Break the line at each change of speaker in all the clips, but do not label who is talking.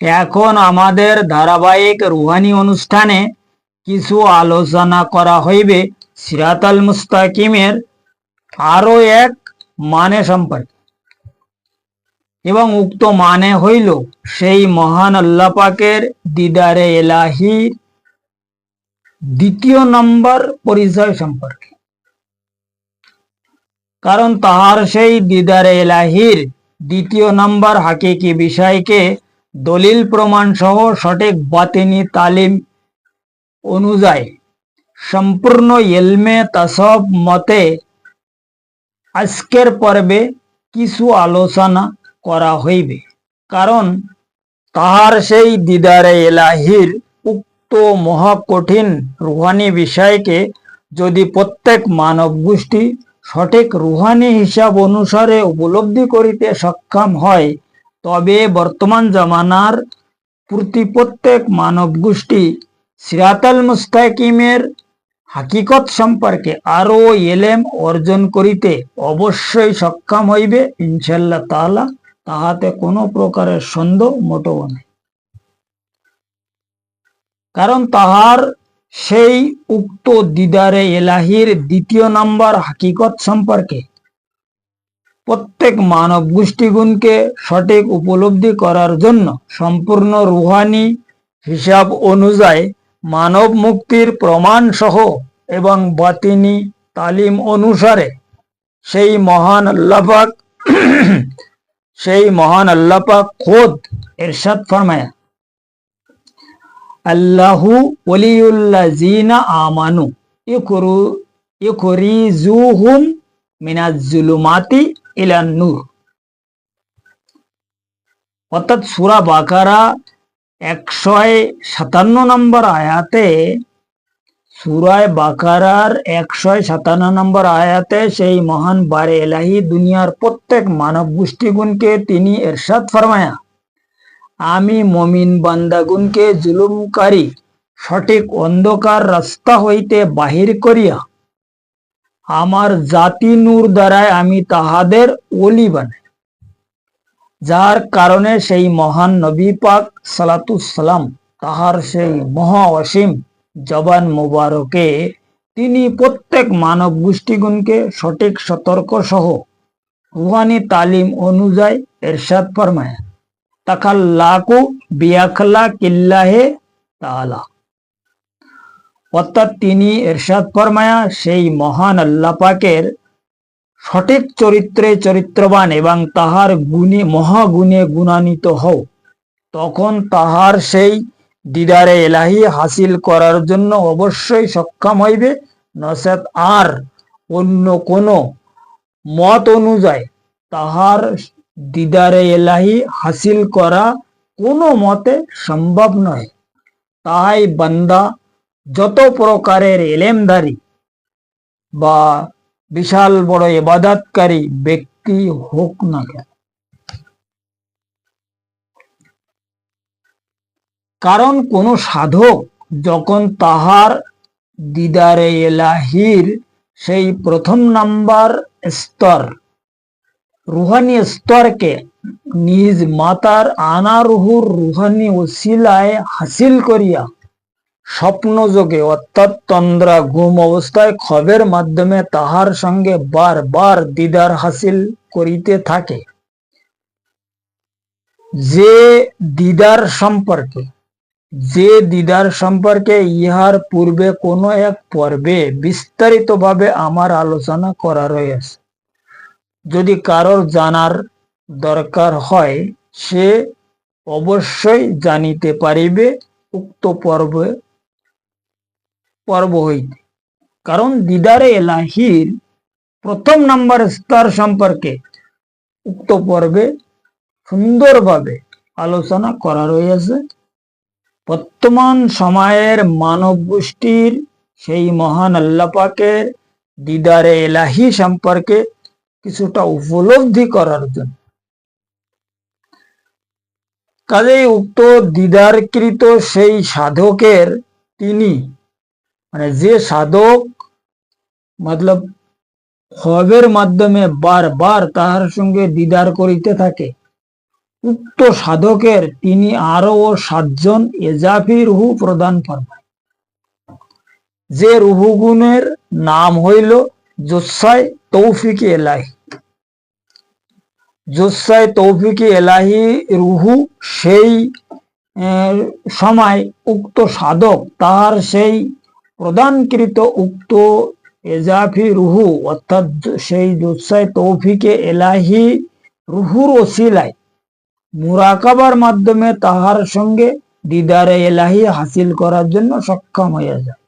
এখন আমাদের ধারাবাহিক রুহানি অনুষ্ঠানে কিছু আলোচনা করা হইবে সিরাতাল মুস্তাকিমের আরো এক মানে সম্পর্কে, এবং উক্ত মানে হইল সেই মহান আল্লাহ পাকের দিদারে এলাহির দ্বিতীয় নম্বর পরিচয় সম্পর্কে। কারণ তাহার সেই দিদারে এলাহির দ্বিতীয় নম্বর হাকিকি বিষয়কে দলিল প্রমাণ সহ সঠিক বাতিনি তালিম অনুযায়ী সম্পূর্ণ ইলমে তাসাউফ মতে আজকের পর্বে কিছু আলোচনা করা হইবে। কারণ তাহার সেই দিদারে এলাহির উক্ত মহাকঠিন রুহানি বিষয়কে যদি প্রত্যেক মানব গোষ্ঠী সঠিক রুহানি হিসাব অনুসারে উপলব্ধি করিতে সক্ষম হয়, তবে বর্তমান জামানার প্রত্যেক মানব গোষ্ঠী সিরাতাল মুস্তাকিমের হাকিকত সম্পর্কে আরো এলেম অর্জন করিতে অবশ্যই সক্ষম হইবে ইনশাআল্লাহ তাআলা। তাহাতে কোনো প্রকারের সন্দেহ মোটেও নাই। কারণ তাহার সেই উক্ত দিদারে এলাহির দ্বিতীয় নম্বর হাকিকত সম্পর্কে প্রত্যেক মানব গোষ্ঠীগুণকে সঠিক উপলব্ধি করার জন্য সম্পূর্ণ রুহানি হিসাব অনুযায়ী মানব মুক্তির প্রমাণ সহ এবং বাতিনি তালিম অনুসারে সেই মহান আল্লাহ পাক খোদ ইরশাদ ফরমায়া, আল্লাহু ওয়ালিউল্লাযিনা আমানু ইখরিজুহুম মিনাজ জুলুমাতি ইলান নূর। অর্থাৎ সূরা বাকারা 157 নম্বর আয়াতে, সূরায়ে বাকারার 157 নম্বর আয়াতে সেই মহান বারে এলাহি দুনিয়ার প্রত্যেক মানব গোষ্ঠীগুণকে তিনি ইরশাদ ফরমায়া, আমি মুমিন বান্দাগুনকে জুলুমকারী সঠিক অন্ধকার রাস্তা হইতে বাহির করিয়া আমার জাতি নূর দ্বারায় আমি তাহাদের ওলি বানাই। যার কারণে সেই মহান নবী পাক সালাতুস সালাম তাহার সেই মহা অসীম জবান মুবারকে তিনি প্রত্যেক মানব গোষ্ঠীগুণকে সঠিক সতর্ক সহ রুহানি তালিম অনুযায়ী ইরশাদ ফরমায়, তাকাল্লাকু বিআখলাকিল্লাহি তাআলা। অর্থাৎ তিনি ইরশাদ ফরমায়া, সেই মহান আল্লাহ পাকের সঠিক চরিত্রে চরিত্রবান এবং তাহার গুণে মহাগুণে গুণান্বিত হও, তখন তাহার সেই দিদারে এলাহি হাসিল করার জন্য অবশ্যই সক্ষম হইবে। নচেত আর অন্য কোনো মত অনুযায়ী তাহার দিদারে এলাহি হাসিল করা কোনো মতে সম্ভব নয়। তাই বান্দা যত প্রকারের এলেমধারী বা বিশাল বড় ইবাদতকারী ব্যক্তি হোক না কেন, কারণ কোন সাধক যখন তাহার দিদারে এলাহির সেই প্রথম নাম্বার স্তর রুহানি স্তরকে নিজ মাতার আনারুহুর রুহানি ওসিলায় হাসিল করিয়া স্বপ্ন যোগে অর্থাৎ তন্দ্রা ঘুম অবস্থায় খবের মাধ্যমে তাহার সঙ্গে বারবার দিদার হাসিল করিতে থাকে, যে দিদার সম্পর্কে ইহার পূর্বে কোনো এক পর্বে বিস্তারিতভাবে আমার আলোচনা করা রয়েছে। যদি কারোর জানার দরকার হয় সে অবশ্যই জানিতে পারিবে উক্ত পর্ব হইতে। কারণ দিদারে এলাহির প্রথম নাম্বার স্তর সম্পর্কে উক্ত পর্বে সুন্দরভাবে আলোচনা করা রয়েছে। বর্তমান সময়ের মানব গোষ্ঠীর সেই মহান আল্লাহ পাকের দিদারে এলাহি সম্পর্কে কিছুটা উপলব্ধি করার জন্য কাজেই উক্ত দিদারকৃত সেই সাধকের তিনি যে সাধক মতলব খবের মাধ্যমে বারবার তাহার সঙ্গে দিদার করিতে থাকে, উক্ত সাধকের তিনি আরো 7জন এজাফি রুহু প্রদান ফরমায়, যে রুহুগুণের নাম হইল জোসায় তৌফিকে এলাহি। জোসায় তৌফিকে এলাহি রুহু সেই সময় উক্ত সাধক তাহার সেই প্রদানকৃত উক্ত এজাফি রুহু অর্থাৎ সেই জোসায় তৌফিকে এলাহি রুহুর ওসিলায় মুরাকাবার মাধ্যমে তাহার সঙ্গে দিদারে এলাহি হাসিল করার জন্য সক্ষম হয়ে যায়।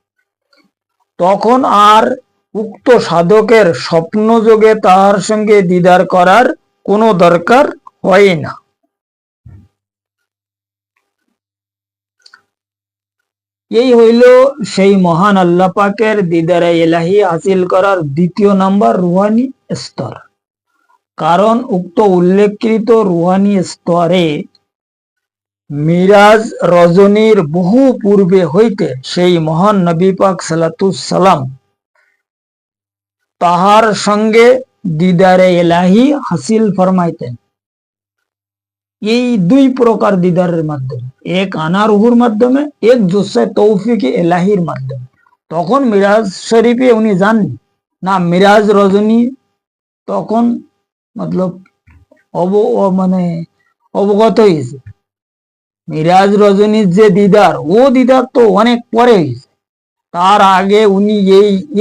তখন আর উক্ত সাধকের স্বপ্নযোগে তাহার সঙ্গে দিদার করার কোনো দরকার হয় না। এই হইল সেই মহান আল্লাহ পাকের দিদারে এলাহি হাসিল করার দ্বিতীয় নাম্বার রুহানি স্তর। কারণ উক্ত উল্লেখকৃত রুহানি স্তরে মিরাজ রজনীর বহু পূর্বে হইতে সেই মহান নবী পাক সাল্লাতুস সালাম তাহার সঙ্গে দিদারে এলাহি হাসিল ফরমাইতেন। এই দুই প্রকার দিদারের মাধ্যমে, এক আনা রুহুর মাধ্যমে, এক জোসায় তৌফিকে এলাহির মাধ্যমে। তখন মিরাজ শরীফে উনি যাননি না, মিরাজ রজনী তখন মতলব অবগত হয়েছে। মিরাজ রজনীর যে দিদার, ও দিদার তো অনেক পরে হয়েছে। তার আগে উনি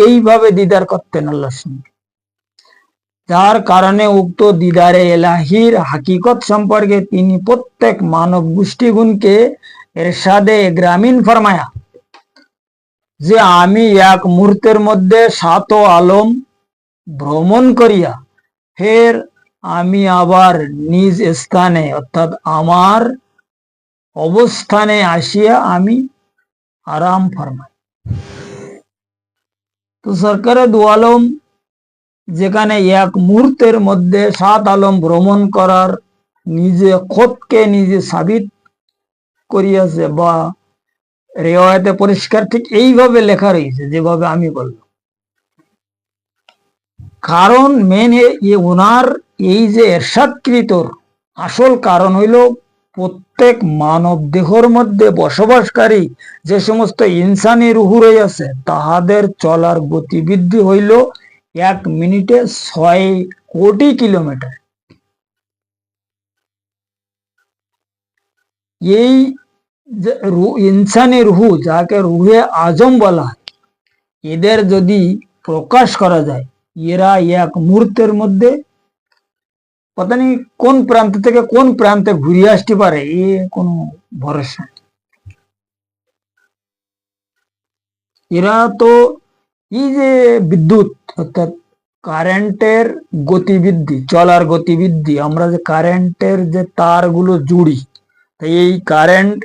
এইভাবে দিদার করতেন আল্লাহর সঙ্গে, যার কারণে উক্ত দিদারে এলাহির হাকিকত সম্পর্কে তিনি প্রত্যেক মানব গোষ্ঠীগুণকে এরশাদে গ্রামীণ ফরমায়া যে আমি এক মুহূর্তের মধ্যে 7 আলম ভ্রমণ করিয়া ফের আমি আবার নিজ স্থানে অর্থাৎ আমার অবস্থানে আসিয়া আমি আরাম ফরমাই। তো সরকারে 2 আলম যেখানে এক মুহূর্তের মধ্যে 7 আলম ভ্রমণ করার নিজে খোদকে নিজে সাবিত করিয়াছে বা রেওয়ায়তে পরিষ্কার ঠিক এইভাবে লেখা রয়েছে যেভাবে আমি বললাম। কারণ মেন ওনার এই যে এরশাদকৃত আসল কারণ হইল প্রত্যেক মানব দেহর মধ্যে বসবাসকারী যে সমস্ত ইনসানি রুহু রয়েছে তাহাদের চলার গতিবৃদ্ধি হইল 1 মিনিটে 6 কোটি কিলোমিটার। এই ইনসানি রুহু যাকে রুহে আজম বলা হয়, এদের যদি প্রকাশ করা যায় এরা 1 মুহূর্তের মধ্যে পতা নেই কোন প্রান্ত থেকে কোন প্রান্তে ঘুরিয়ে আসতে পারে, এ কোনো ভরসা। এরা তো এই যে বিদ্যুৎ অর্থাৎ কারেন্টের গতিবৃদ্ধি, চলার গতিবৃদ্ধি, আমরা যে কারেন্টের যে তারগুলো জুড়ি, তাই এই কারেন্ট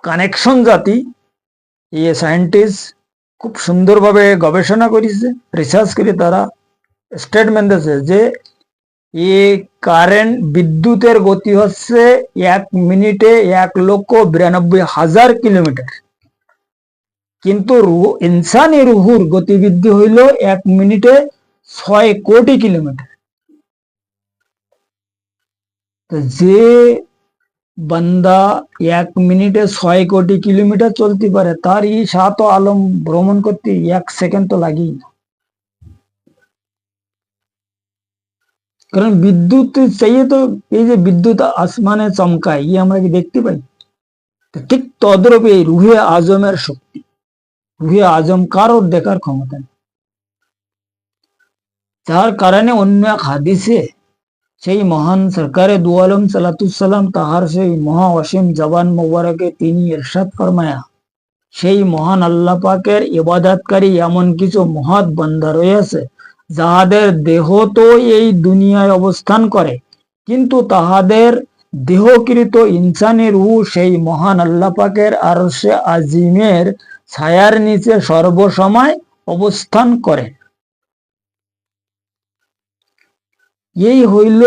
কানেকশন জাতি এই সায়েন্টিস্ট খুব সুন্দরভাবে গবেষণা করেছে, রিসার্চ করে তারা স্টেটমেন্ট দিয়েছে যে এই কারেন্ট বিদ্যুতের গতি হচ্ছে 1 মিনিটে 1,92,000 কিলোমিটার, কিন্তু ইনসানি রুহুর গতিবৃদ্ধি হইল 1 মিনিটে 6 কোটি কিলোমিটার। যে বান্দা 1 মিনিটে 6 কোটি কিলোমিটার চলতে পারে তার এই 7 আলম ভ্রমণ করতে 1 সেকেন্ড তো লাগেই না। কারণ বিদ্যুৎ চাইয়ে তো এই যে বিদ্যুৎ আসমানে চমকায় ই আমরা কি দেখতে পাই, ঠিক তদ্রূপ এই রুহে আজমের শক্তি, রুহে আজম কারোর দেখার ক্ষমতা নেই। যার কারণে অন্য এক হাদিসে সেই মহান সরকারে 2 আলম সাল্লাতুস সালাম তাহার সেই মহা অসীম জবান মোবারকে তিনি ইরশাদ ফরমায়া সেই মহান আল্লাহ পাকের ইবাদতকারী এমন কিছু মহৎ বান্দা রয়েছে যাহাদের দেহ তো এই দুনিয়ায় অবস্থান করে, কিন্তু তাহাদের দেহকৃত ইনসানি রূহ সেই মহান আল্লাহ পাকের আরশে আজিমের ছায়ার নিচে সর্বসময় অবস্থান করে। এই হইল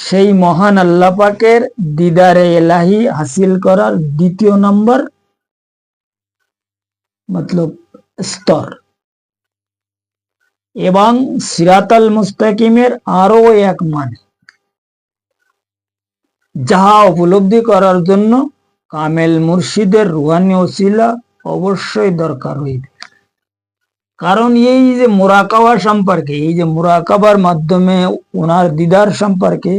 সেই মহান আল্লাহ পাকের দিদারে এলাহি হাসিল করার দ্বিতীয় নম্বর মতলব স্তর। এবং সিরাতাল মুস্তাকিমের আরো এক মানে যাহা উপলব্ধি করার জন্য কামেল মুর্শিদের রুহানি ওসিলা অবশ্যই দরকার হইবে। কারণ এই যে মুরাকাবা সম্পর্কে, এই যে মুরাকাবার মাধ্যমে ওনার দিদার সম্পর্কে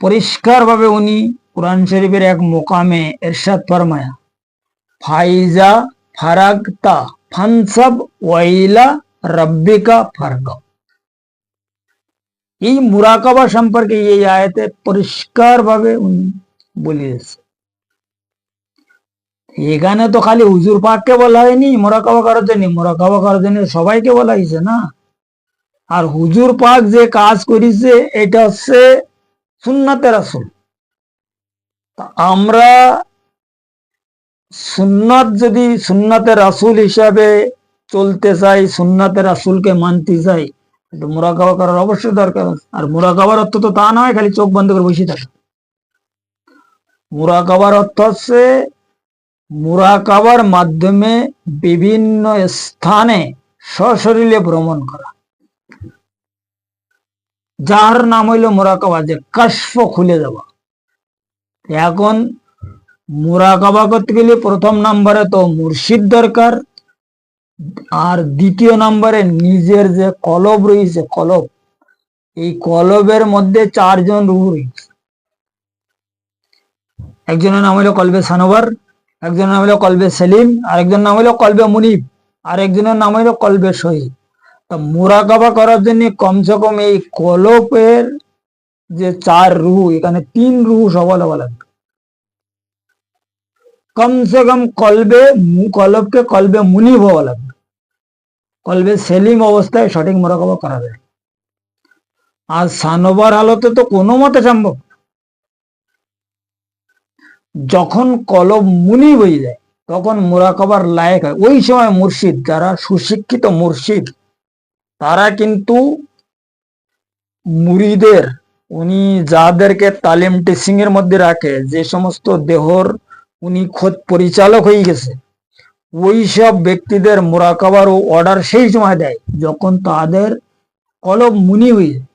পরিষ্কার ভাবে উনি কুরআন শরীফের এক মোকামে ইরশাদ ফরমায়া, ফাইজা ফারাগতা ফানসাব ওয়াইলা রাব্বিকা ফারগাব। এই মুরাকাবা সম্পর্কে এই আয়াতে পরিষ্কার ভাবে উনি বলিয়েছে। এখানে তো খালি হুজুর পাককে বলা হয়নি মুরাকাবা করার জন্য, মুরাকাবা করার জন্য সবাইকে বলা হয়েছে না। আর হুজুর পাক যে কাজ করেছে এটা হচ্ছে সুন্নাতে রাসূল। আমরা সুন্নাত যদি সুন্নাতে রাসূল হিসাবে চলতে চাই, সুন্নাতে রাসূলকে মানতে চাই, তো মুরাকাবা করার অবশ্যই দরকার আছে। আর মুরাকাবার অর্থ তো তা নয় খালি চোখ বন্ধ করে বসে থাকা। মুরাকাবার অর্থ হচ্ছে মুরাকাবার মাধ্যমে বিভিন্ন স্থানে সশরীরে ভ্রমণ করা, যার নাম হইল মুরাকাবা, যে কাশফ খুলে দেওয়া। এখন মুরাকাবা করতে গেলে প্রথম নম্বরে তো মুর্শিদ দরকার, আর দ্বিতীয় নম্বরে নিজের যে কলব রয়েছে, কলব, এই কলবের মধ্যে চারজন রূহ রয়েছে। একজনের নাম হইল কলবে সানোয়ার, একজনের নাম হইল কলবে সেলিম, আরেকজনের নাম হইল কলবে মুনিব, আর একজনের নাম হইল কলবে শহীদ। তা মুরাকাবা করার জন্য কমসে কম এই কলবের যে চার রূহ, এখানে তিন রূহ সবল হওয়া লাগবে। কমসে কম কলবকে কলবে মুনিব হওয়া লাগবে। কলবে সেলিম অবস্থায় সঠিক মুরাকাবা করা যায়। আর সানোবার হালতে তো কোনো মতে সম্ভব। যখন কলব মুনিব হয়ে যায় তখন মুরাকাবার লায়েক হয়। ওই সময় মুর্শিদ, যারা সুশিক্ষিত মুর্শিদ, তারা কিন্তু মুরিদের, উনি যাদেরকে তালিম টিচিং এর মধ্যে রাখে, যে সমস্ত দেহর উনি খোদ পরিচালক হয়ে গেছে, ওই সব ব্যক্তিদের মুরাকাবার ও অর্ডার সেই সময় দেয় যখন তাদের কলব মুনি হয়ে যায়।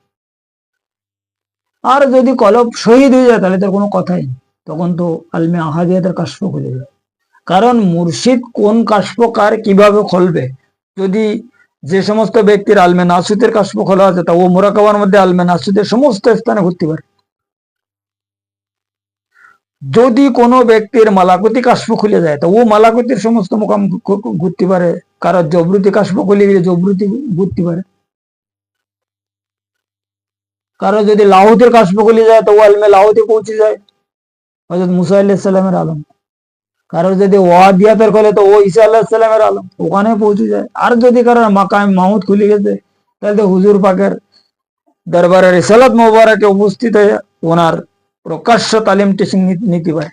আর যদি কলব শহীদ হয়ে যায় তাহলে তার কোনো কথাই নেই, তখন তো আলমে আহাদিয়াতের কাশফ খুলে যায়। কারণ মুর্শিদ কোন কাশফ কার কিভাবে খুলবে, যদি যে সমস্ত ব্যক্তির আলমে নাসুতের কাশফ খোলা আছে, তা ও মুরাকাবার মধ্যে আলমে নাসুতের সমস্ত স্থানে ঘুরতে পারে। যদি কোনো ব্যক্তির মালাকুতি কাশফ খুলে যায় তো ও মালাকুতির সমস্ত মোকাম ঘুরতে পারে। কারো জবরুতি কাশফ খুলে গেলে জবরুতি ঘুরতে পারে। কারো যদি লাহুতের কাশফ খুলে যায় তো ও আলমে লাহুতে পৌঁছে যায়, হযরত মুসা আলাইহিস সালামের আলম। কারো যদি ওয়াদিয়াতের খোলে তো ও ঈসা আলাইহিস সালামের আলম, ওখানে পৌঁছে যায়। আর যদি কারো মাকাম মাহমুদ খুলে গেছে তাহলে তো হুজুর পাকের দরবারে রিসালাত মুবারাকে উপস্থিত হয়ে ওনার প্রকাশ্য তালিম টিচিং নিতে পারে।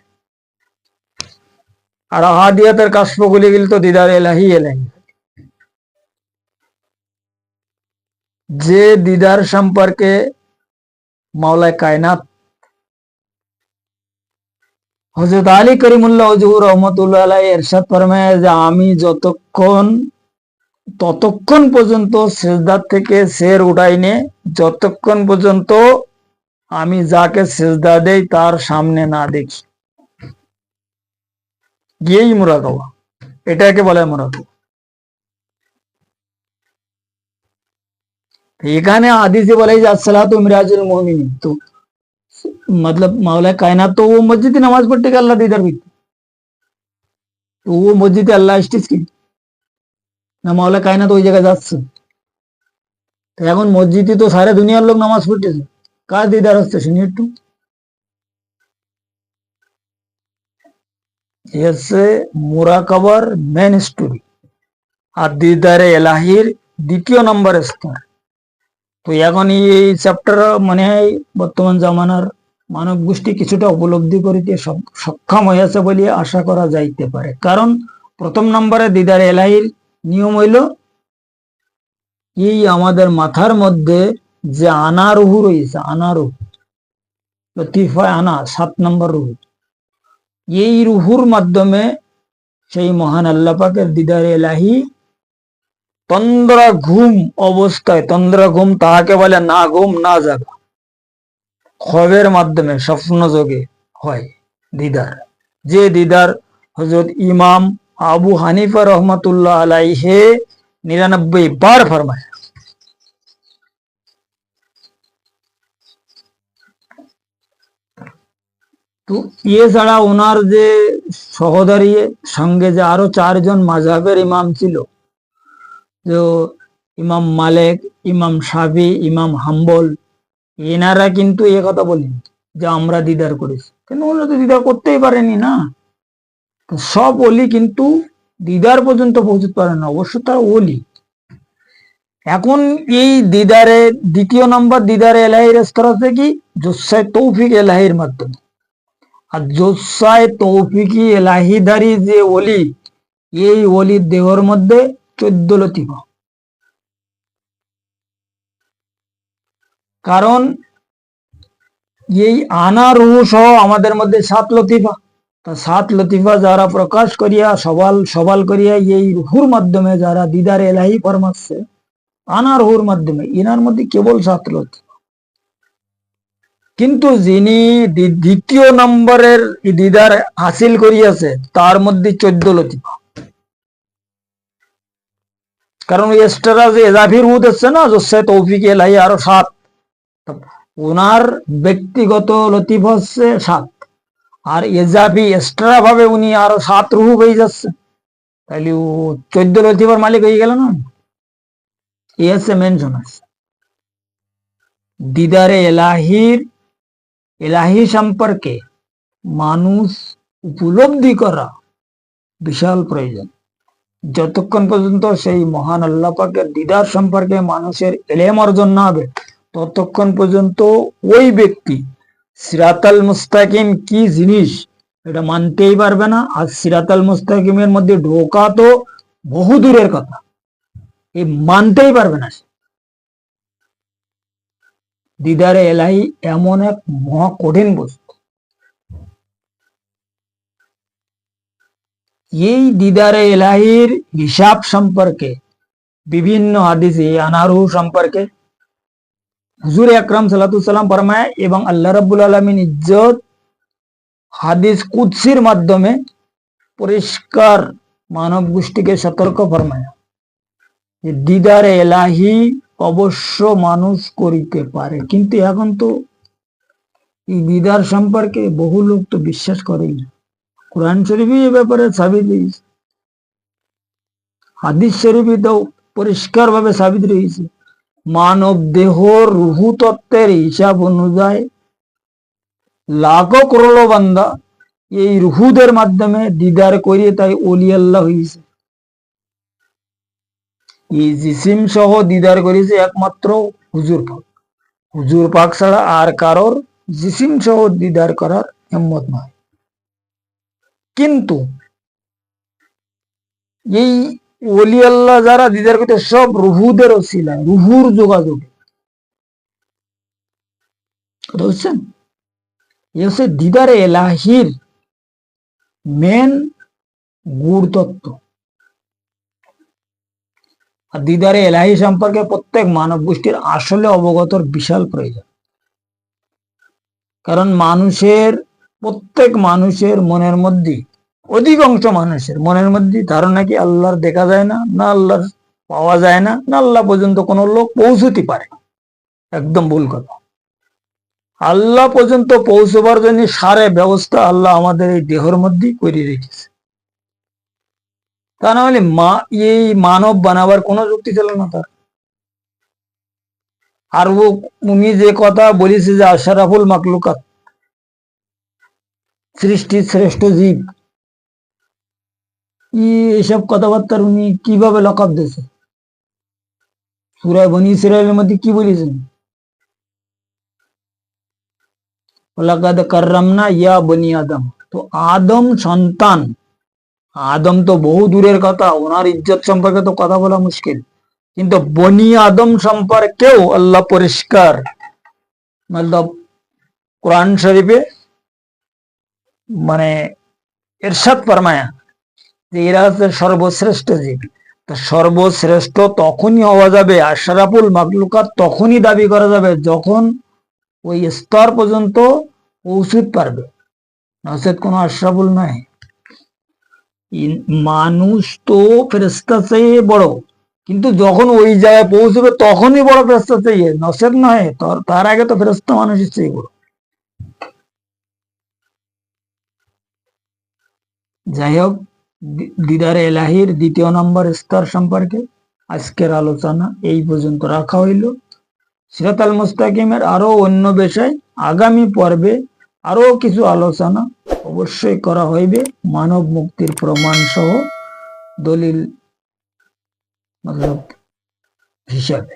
আর আহাদিয়াতের কাশফ খুলে গেলে তো দিদার এলাহি এলাহি। যে দিদার সম্পর্কে মাওলায় কায়নাত হযরত আলী করিমুল্লাহ হুজুর রহমাতুল্লাহ আলাইহি ইরশাদ ফরমায় যে আমি ততক্ষণ পর্যন্ত সিজদা থেকে সের উঠাইনি যতক্ষণ পর্যন্ত আমি যাকে সিজদা দেই তার সামনে না দেখি। এই মুরাকাবা, এটাকে বলে মুরাকাবা। এখানে হাদিসে বলে যে আসসালাতু মিরাজুল মুমিন, তো मतलब মাওলা কায়নাত তো ও মসজিদে নামাজ পড়তে গেল আল্লাহ দিদার ভিতরে, তো ও মসজিদে আল্লাহ আসতেছ কি না, মাওলা কায়নাত ওই জায়গায় যাচ্ছে। তো এখন মসজিদে তো সারা দুনিয়ার লোক নামাজ পড়তেছে, কার দিদার হচ্ছে শুনি একটু। হচ্ছে মুরাকাবার মেন স্টোরি আর দিদারে এলাহির দ্বিতীয় নম্বর স্তর। তো এখন এই চ্যাপ্টার মানে বর্তমান জামানার মানব গোষ্ঠী কিছুটা উপলব্ধি করিতে সক্ষম হয়েছে বলে আশা করা যাইতে পারে। কারণ প্রথম নম্বরে দিদারে এলাহির নিয়ম হইল এই আমাদের মাথার মধ্যে যে আনা রুহু রয়েছে, আনা রুহু লতিফায় আনা 7 নম্বর রুহু, এই রুহুর মাধ্যমে সেই মহান আল্লাহ পাকের দিদারে এলাহি তন্দ্রা ঘুম অবস্থায়, তন্দ্রা ঘুম তাহাকে বলে না ঘুম না জাগা, খবের মাধ্যমে স্বপ্ন যোগে হয় দিদার, যে দিদার হযরত ইমাম আবু হানিফা রহমাতুল্লাহ আলাইহে 99 বার ফরমায়। তো এছাড়া ওনার যে সহোদরী সঙ্গে যে আরো 4 জন মাযহাবের ইমাম ছিল, যে ইমাম মালিক, ইমাম শাফি, ইমাম হাম্বল, এনারা কিন্তু এ কথা বলেন যে আমরা দিদার করেছি, কিন্তু ওনারা তো দিদার করতেই পারেনি না। তো সব ওলি কিন্তু দিদার পর্যন্ত পৌঁছতে পারে না, অবশ্য তারা ওলি। এখন এই দিদারে দ্বিতীয় নম্বর দিদারে এলাহির স্তর আছে কি, জোসায় তৌফিক এলাহির মাধ্যমে। আর জোসায় তৌফিকি এলাহিদারি যে ওলি, এই ওলির দেহর মধ্যে 14 লতিফা। কারণ এই আনা রুহ সহ আমাদের মধ্যে 7 লতিফা। তা 7 লতিফা যারা প্রকাশ করিয়া সবাল করিয়া এই রুহুর মাধ্যমে যারা দিদারে এলাহি ফরমাচ্ছে আনা রুহুর মাধ্যমে, এনার মধ্যে কেবল 7 লতিফা। কিন্তু যিনি দ্বিতীয় নম্বরের দিদার হাসিল করিয়াছে তার মধ্যে 14 লতিফা। কারণ এক্সট্রা যে এজাফি রুহ হচ্ছে না, জোসে তৌফিক এলাহি আরো 7, ওনার ব্যক্তিগত লতিফা হচ্ছে 7, আর এজাফি এক্সট্রা ভাবে উনি আরো 7 রুহু হয়ে যাচ্ছে, তাহলে ও 14 লতিফার মালিক হয়ে গেল না। এ হচ্ছে মেনশন আছে। দিদারে এলাহি সম্পর্কে মানুষ উপলব্ধি করা বিশাল প্রয়োজন। যতক্ষণ পর্যন্ত সেই মহান আল্লাহ পাকের দিদার সম্পর্কে মানুষের এলেম অর্জন না হবে, ততক্ষণ পর্যন্ত ওই ব্যক্তি সিরাতাল মুস্তাকিম কি জিনিস এটা মানতেই পারবে না। আর সিরাতাল মুস্তাকিমের মধ্যে ঢোকা তো বহু দূরের কথা, এই মানতেই পারবে না। দিদারে এলাহি এমন এক মহা কঠিন বস্তু, এই দিদারে এলাহির হিসাব সম্পর্কে বিভিন্ন হাদিসে আনারু সম্পর্কে হুজুর আকরাম সাল্লাল্লাহু আলাইহি সাল্লাম ফরমায়, এবং আল্লাহ রাব্বুল আলামিন ইজ্জত হাদিস কুদসির মাধ্যমে পরিষ্কার মানব গোষ্ঠীকে সতর্ক ফরমায় যে দিদারে এলাহি অবশ্য মানুষ করিতে পারে। কিন্তু এখন তো এই দিদার সম্পর্কে বহু লোক তো বিশ্বাস করেই না। কোরআন শরীফই এ ব্যাপারে সাবিত রয়েছে, হাদিস শরীফই তো পরিষ্কার ভাবে সাবিত রয়েছে। মানব দেহ রুহু তত্ত্বের হিসাব অনুযায়ী লাখো করোড়ো বান্দা এই রুহুদের মাধ্যমে দিদার করিয়ে তাই ওলি আল্লাহ হয়েছে। এই জিসিম সহ দিদার করেছে একমাত্র হুজুর পাক ছাড়া আর কারোর জিসিম সহ দিদার করার হিম্মত নয়। কিন্তু এই ওলি আল্লাহ যারা দিদার করতে সব রুহুদের ওসিলায়, রুহুর যোগাযোগে, বুঝছেন? এ হচ্ছে দিদারে এলাহির মেন গুড় তত্ত্ব। আর দিদারে এলাহি সম্পর্কে প্রত্যেক মানব গোষ্ঠীর আসলে অবগতর বিশাল প্রয়োজন। কারণ প্রত্যেক মানুষের মনের মধ্যে, অধিকাংশ মানুষের মনের মধ্যে ধারণা কি আল্লাহর দেখা যায় না, না আল্লাহর পাওয়া যায় না, না আল্লাহ পর্যন্ত কোনো লোক পৌঁছতে পারে। একদম ভুল কথা। আল্লাহ পর্যন্ত পৌঁছবার জন্য সারে ব্যবস্থা আল্লাহ আমাদের এই দেহের মধ্যেই করে রেখেছে। তা না হলে এই মানব বানাবার কোনো যুক্তি ছিল না তার। আর উনি যে কথা বলেছে যে আশরাফুল মাকলুকাত, সৃষ্টির শ্রেষ্ঠ জীব, এইসব কথাবার্তার উনি কিভাবে লকাব দিয়েছে? সূরা বনী ইসরাঈলের মধ্যে কি বলেছেন? ওয়ালাকাদ কাররামনা ইয়া বনি আদম। তো আদম সন্তান, আদম তো বহু দূরের কথা, ওনার ইজ্জত সম্পর্কে তো কথা বলা মুশকিল, কিন্তু বনি আদম সম্পর্কেও আল্লাহ পরিষ্কার মতলব কোরআন শরীফে মানে ইরশাদ ফরমায়া যে এরা হচ্ছে সর্বশ্রেষ্ঠ জীব। তো সর্বশ্রেষ্ঠ তখনই হওয়া যাবে, আশরাফুল মাকলুকাত তখনই দাবি করা যাবে যখন ওই স্তর পর্যন্ত পৌঁছতে পারবে, নচেত কোনো আশরাফুল নয়। মানুষ তো ফেরেশতা চেয়ে বড়, কিন্তু যখন ওই জায়গায় পৌঁছবে তখনই বড় ফেরেশতা চেয়ে, নচেত নয়। তার আগে তো ফেরেশতা মানুষের চেয়ে বড়। যাই হোক, দিদারে এলাহির 2য় নম্বর স্তর সম্পর্কে আজকের আলোচনা এই পর্যন্ত রাখা হইল। সিরাতাল মুস্তাকিমের আরো অন্য বিষয় আগামী পর্বে আরো কিছু আলোচনা অবশ্যই করা হইবে, মানব মুক্তির প্রমাণ সহ দলিল মতলব হিসাবে।